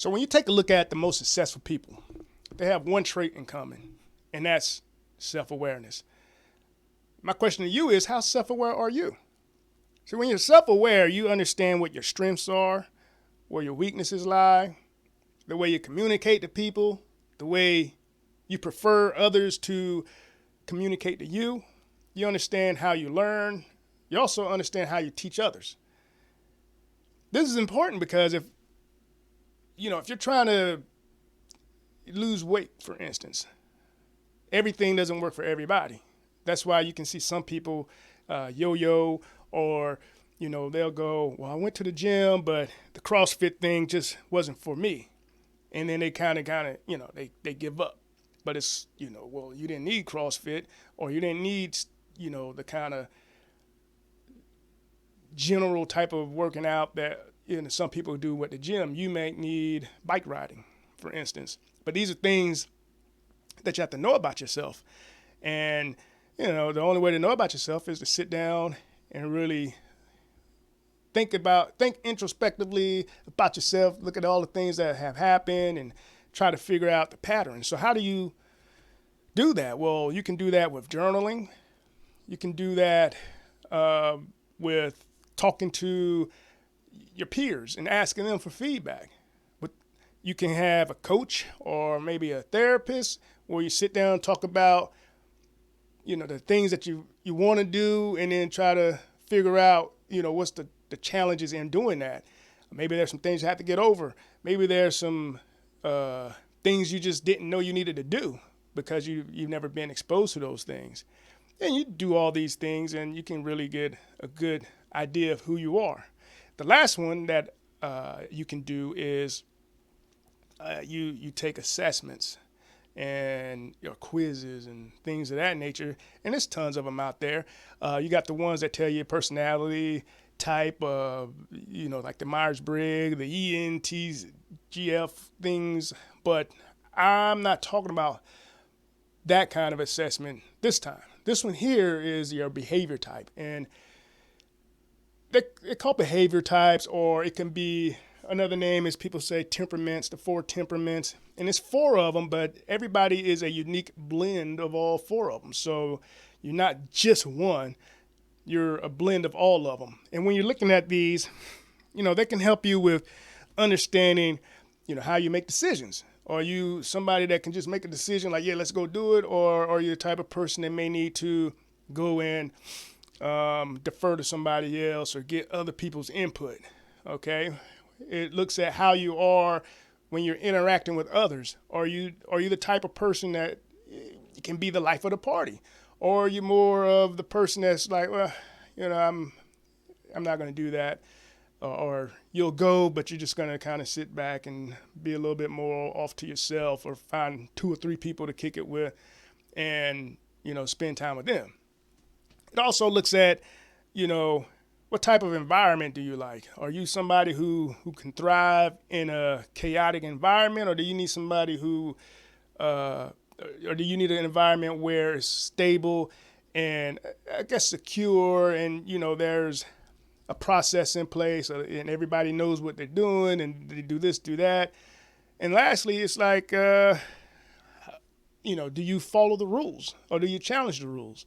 So when you take a look at the most successful people, they have one trait in common, and that's self-awareness. My question to you is, how self-aware are you? So when you're self-aware, you understand what your strengths are, where your weaknesses lie, the way you communicate to people, the way you prefer others to communicate to you. You understand how you learn. You also understand how you teach others. This is important because if you're trying to lose weight, for instance, everything doesn't work for everybody. That's why you can see some people yo-yo, or they'll go, well, I went to the gym, but the CrossFit thing just wasn't for me. And then they kind of they give up. But it's, well, you didn't need CrossFit, or you didn't need the kind of general type of working out that some people do at the gym. You may need bike riding, for instance. But these are things that you have to know about yourself. And the only way to know about yourself is to sit down and really think introspectively about yourself, look at all the things that have happened, and try to figure out the pattern. So how do you do that? Well, you can do that with journaling. You can do that with talking to your peers and asking them for feedback. But you can have a coach or maybe a therapist where you sit down and talk about the things that you want to do, and then try to figure out what's the challenges in doing that. Maybe there's some things you have to get over. Maybe there's some things you just didn't know you needed to do because you've never been exposed to those things. And you do all these things, and you can really get a good idea of who you are. The last one that you can do is you take assessments and your quizzes and things of that nature. And there's tons of them out there. You got the ones that tell you personality type, like the Myers-Briggs, the ENTGF things. But I'm not talking about that kind of assessment this time. This one here is your behavior type. And they're called behavior types, or it can be, another name is, people say, temperaments, the 4 temperaments. And it's 4 of them, but everybody is a unique blend of all 4 of them. So you're not just one, you're a blend of all of them. And when you're looking at these, they can help you with understanding, how you make decisions. Are you somebody that can just make a decision like, yeah, let's go do it? Or are you the type of person that may need to go in, defer to somebody else or get other people's input? Okay. It looks at how you are when you're interacting with others. Are you the type of person that can be the life of the party? Or are you more of the person that's like, well, I'm not going to do that. Or you'll go, but you're just going to kind of sit back and be a little bit more off to yourself, or find 2 or 3 people to kick it with and, spend time with them. It also looks at, what type of environment do you like? Are you somebody who can thrive in a chaotic environment, or do you need somebody or do you need an environment where it's stable and, I guess, secure, and, there's a process in place, and everybody knows what they're doing, and they do this, do that. And lastly, it's like, do you follow the rules, or do you challenge the rules?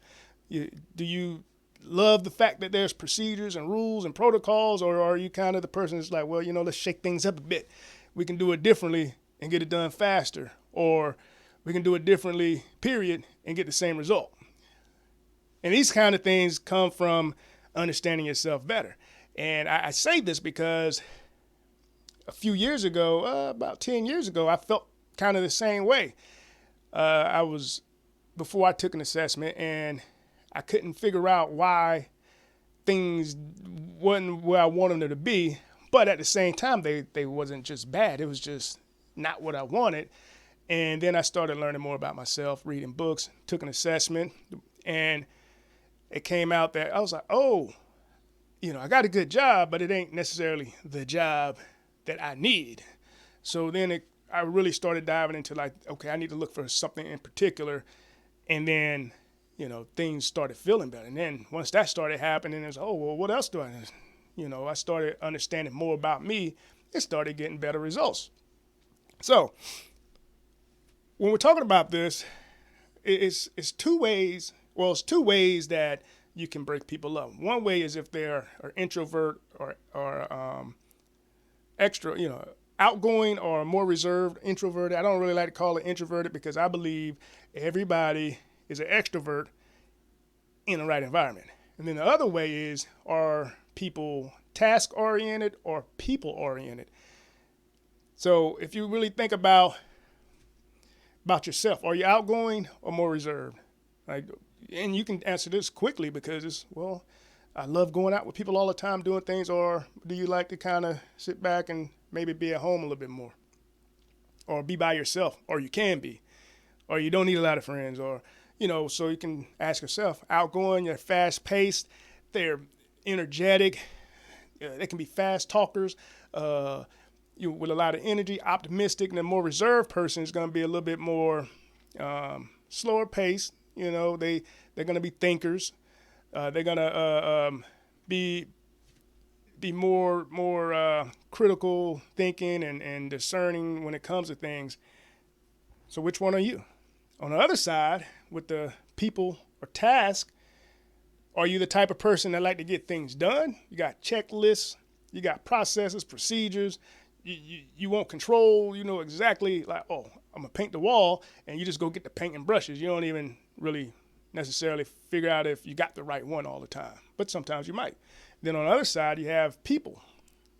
Do you love the fact that there's procedures and rules and protocols, or are you kind of the person that's like, well, let's shake things up a bit. We can do it differently and get it done faster, or we can do it differently, period, and get the same result. And these kind of things come from understanding yourself better. And I say this because a few years ago, about 10 years ago, I felt kind of the same way. Before I took an assessment, and I couldn't figure out why things wasn't where I wanted them to be. But at the same time, they wasn't just bad. It was just not what I wanted. And then I started learning more about myself, reading books, took an assessment, and it came out that I was like, oh, I got a good job, but it ain't necessarily the job that I need. So then I really started diving into like, okay, I need to look for something in particular. And then, things started feeling better. And then once that started happening, it's, oh, well, what else do I need? I started understanding more about me. It started getting better results. So when we're talking about this, it's two ways. Well, it's two ways that you can break people up. One way is if they're are introvert or extra, outgoing or more reserved, introverted. I don't really like to call it introverted because I believe everybody is an extrovert in the right environment. And then the other way is, are people task oriented or people oriented? So if you really think about yourself, are you outgoing or more reserved? Like, and you can answer this quickly because I love going out with people all the time doing things, or do you like to kind of sit back and maybe be at home a little bit more, or be by yourself, or you can be, or you don't need a lot of friends, or so you can ask yourself, outgoing, they're fast paced, they're energetic, they can be fast talkers, with a lot of energy, optimistic, and a more reserved person is going to be a little bit more slower paced. They're going to be thinkers. They're going to be more critical thinking and discerning when it comes to things. So which one are you? On the other side, with the people or task, are you the type of person that like to get things done? You got checklists, you got processes, procedures. You want control. You know exactly, like, oh, I'm gonna paint the wall, and you just go get the paint and brushes. You don't even really necessarily figure out if you got the right one all the time, but sometimes you might. Then on the other side, you have people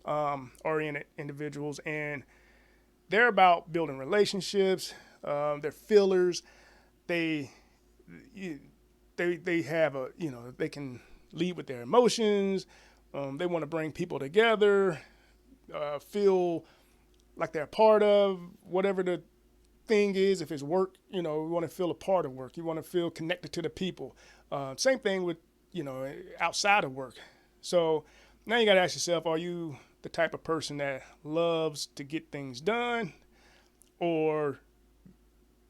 oriented individuals, and they're about building relationships. They're fillers. They have they can lead with their emotions. They want to bring people together, feel like they're a part of whatever the thing is. If it's work, we want to feel a part of work. You want to feel connected to the people. Same thing with, outside of work. So now you got to ask yourself, are you the type of person that loves to get things done, or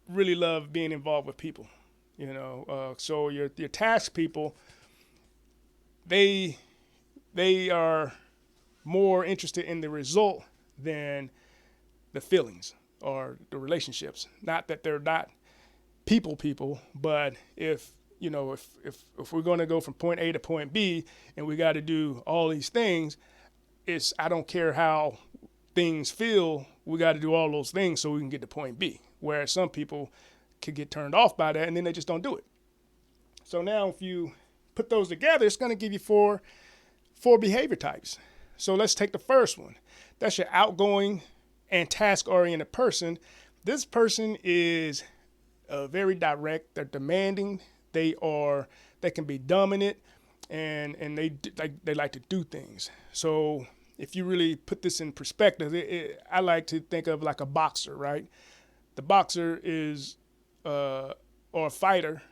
really love being involved with people? So your task people, they are more interested in the result than the feelings or the relationships. Not that they're not people, but if we're going to go from point A to point B and we got to do all these things, I don't care how things feel, we got to do all those things so we can get to point B. Whereas some people could get turned off by that and then they just don't do it. So now if you put those together, it's going to give you four behavior types. So let's take the first one. That's your outgoing and task-oriented person. This person is very direct. They're demanding. They can be dominant, and they like to do things. So if you really put this in perspective, I like to think of like a boxer, right? The boxer is or a fighter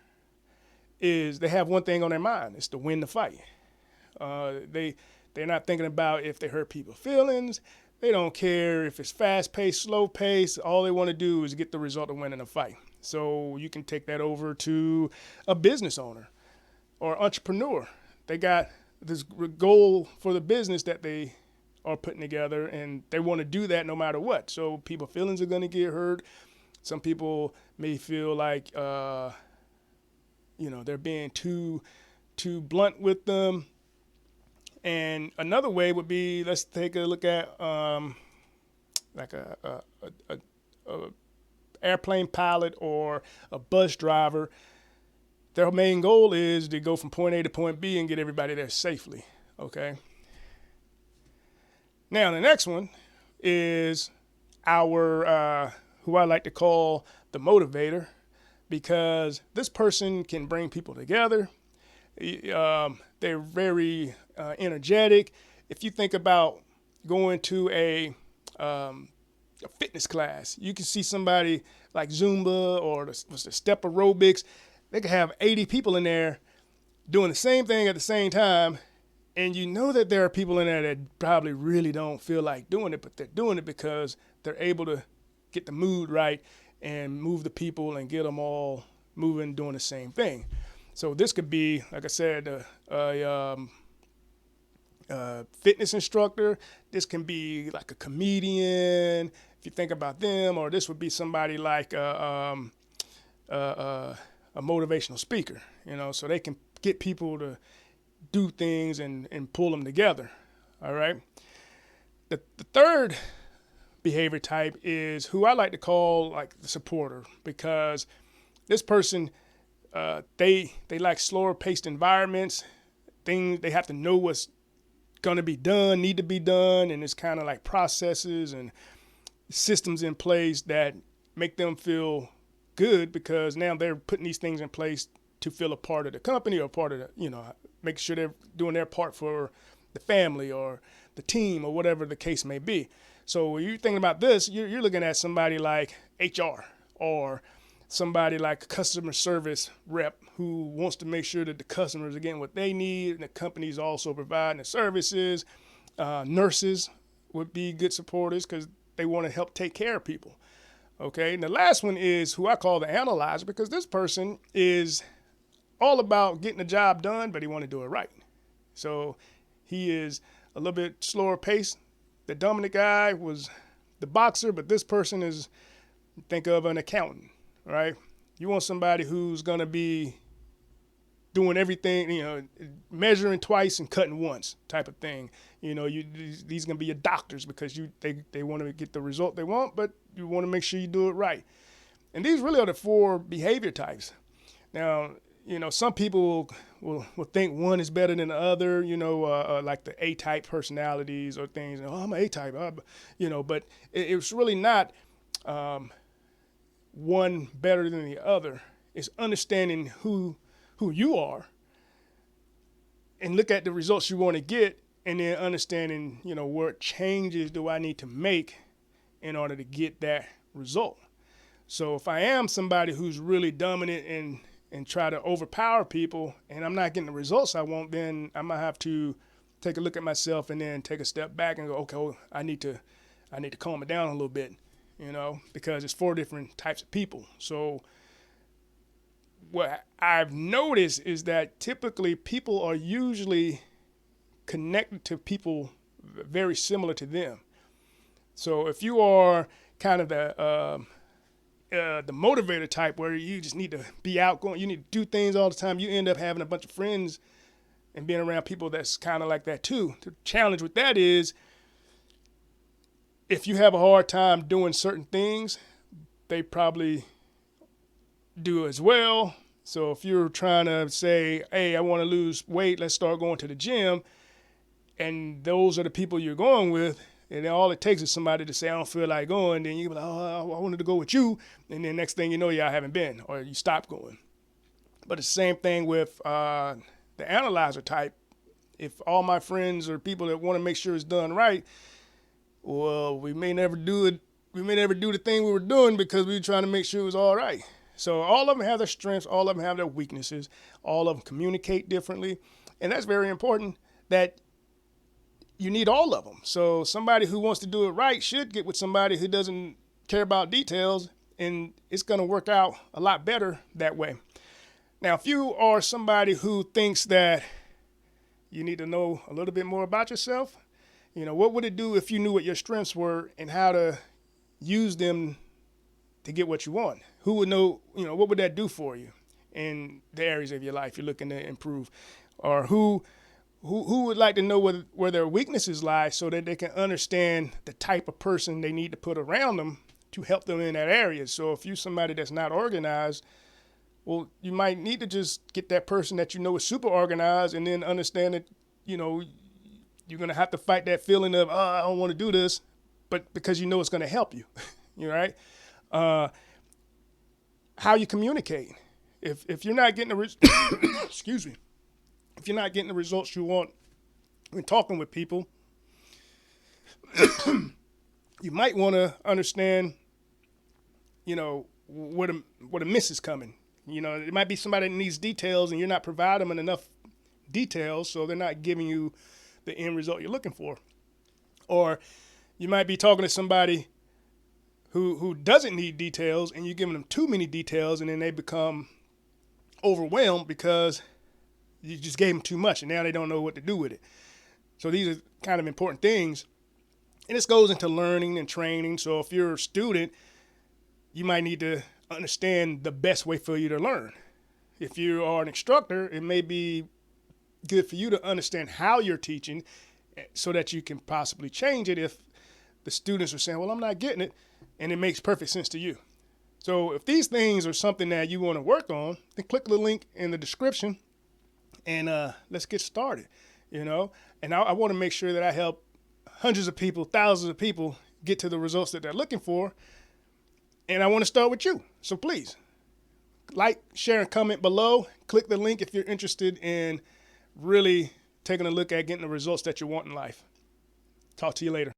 is, they have one thing on their mind: it's to win the fight. They're not thinking about if they hurt people's feelings. They don't care if it's fast paced, slow paced. All they want to do is get the result of winning a fight. So you can take that over to a business owner or entrepreneur. They got this goal for the business that they are putting together, and they want to do that no matter what. So people's feelings are going to get hurt. Some people may feel like they're being too blunt with them. And another way would be, let's take a look at like a airplane pilot or a bus driver. Their main goal is to go from point A to point B and get everybody there safely. Okay. Now the next one is our who I like to call the motivator, because this person can bring people together. They're very energetic. If you think about going to a fitness class, you can see somebody like Zumba or the step aerobics. They could have 80 people in there doing the same thing at the same time, and you know that there are people in there that probably really don't feel like doing it, but they're doing it because they're able to get the mood right and move the people and get them all moving, doing the same thing. So this could be, like I said, a fitness instructor. This can be like a comedian. If you think about them, or this would be somebody like a motivational speaker, so they can get people to do things and pull them together. All right. The third behavior type is who I like to call like the supporter, because this person, they like slower paced environments. Things they have to know what's going to be done, need to be done, and it's kind of like processes and systems in place that make them feel good, because now they're putting these things in place to feel a part of the company or part of the, make sure they're doing their part for the family or the team or whatever the case may be. So when you're thinking about this, you're looking at somebody like HR or somebody like a customer service rep who wants to make sure that the customers are getting what they need and the company's also providing the services. Nurses would be good supporters because they want to help take care of people. Okay, and the last one is who I call the analyzer, because this person is all about getting the job done, but he want to do it right. So he is a little bit slower paced. The dominant guy was the boxer, but this person is, think of an accountant, right? You want somebody who's going to be doing everything, measuring twice and cutting once type of thing. These are going to be your doctors because they want to get the result they want, but you want to make sure you do it right. And these really are the 4 behavior types. Now, some people will think one is better than the other, like the A-type personalities or things. Oh, I'm an A-type, but it's really not one better than the other. It's understanding who you are and look at the results you want to get, and then understanding, what changes do I need to make in order to get that result. So if I am somebody who's really dominant and try to overpower people and I'm not getting the results I want, then I'm gonna have to take a look at myself and then take a step back and go, okay, well, I need to calm it down a little bit, because it's 4 different types of people. So what I've noticed is that typically people are usually connected to people very similar to them. So if you are kind of the motivator type, where you just need to be outgoing, you need to do things all the time, you end up having a bunch of friends and being around people that's kind of like that too. The challenge with that is if you have a hard time doing certain things, they probably do as well. So if you're trying to say, hey, I want to lose weight, let's start going to the gym, and those are the people you're going with, and then all it takes is somebody to say, I don't feel like going, then you be like, oh, I wanted to go with you, and then next thing you know, y'all haven't been, or you stop going. But it's the same thing with the analyzer type. If all my friends are people that want to make sure it's done right, well, we may never do it. We may never do the thing we were doing because we were trying to make sure it was all right. So all of them have their strengths, all of them have their weaknesses, all of them communicate differently. And that's very important, that you need all of them. So somebody who wants to do it right should get with somebody who doesn't care about details, and it's going to work out a lot better that way. Now, if you are somebody who thinks that you need to know a little bit more about yourself, what would it do if you knew what your strengths were and how to use them to get what you want? Who would know, what would that do for you in the areas of your life you're looking to improve? Or who would like to know where their weaknesses lie so that they can understand the type of person they need to put around them to help them in that area? So if you're somebody that's not organized, well, you might need to just get that person that is super organized, and then understand that, you're going to have to fight that feeling of, oh, I don't want to do this, but because it's going to help you, right? How you communicate. If you're not getting excuse me, if you're not getting the results you want when talking with people, you might want to understand, where the miss is coming. It might be somebody that needs details and you're not providing them enough details, so they're not giving you the end result you're looking for. Or you might be talking to somebody who doesn't need details, and you're giving them too many details, and then they become overwhelmed because you just gave them too much, and now they don't know what to do with it. So these are kind of important things And this goes into learning and training. So if you're a student, you might need to understand the best way for you to learn. If you are an instructor, it may be good for you to understand how you're teaching so that you can possibly change it if the students are saying, well, I'm not getting it, and it makes perfect sense to you. So if these things are something that you want to work on, then click the link in the description and let's get started, And I want to make sure that I help hundreds of people, thousands of people get to the results that they're looking for. And I want to start with you. So please like, share, and comment below. Click the link if you're interested in really taking a look at getting the results that you want in life. Talk to you later.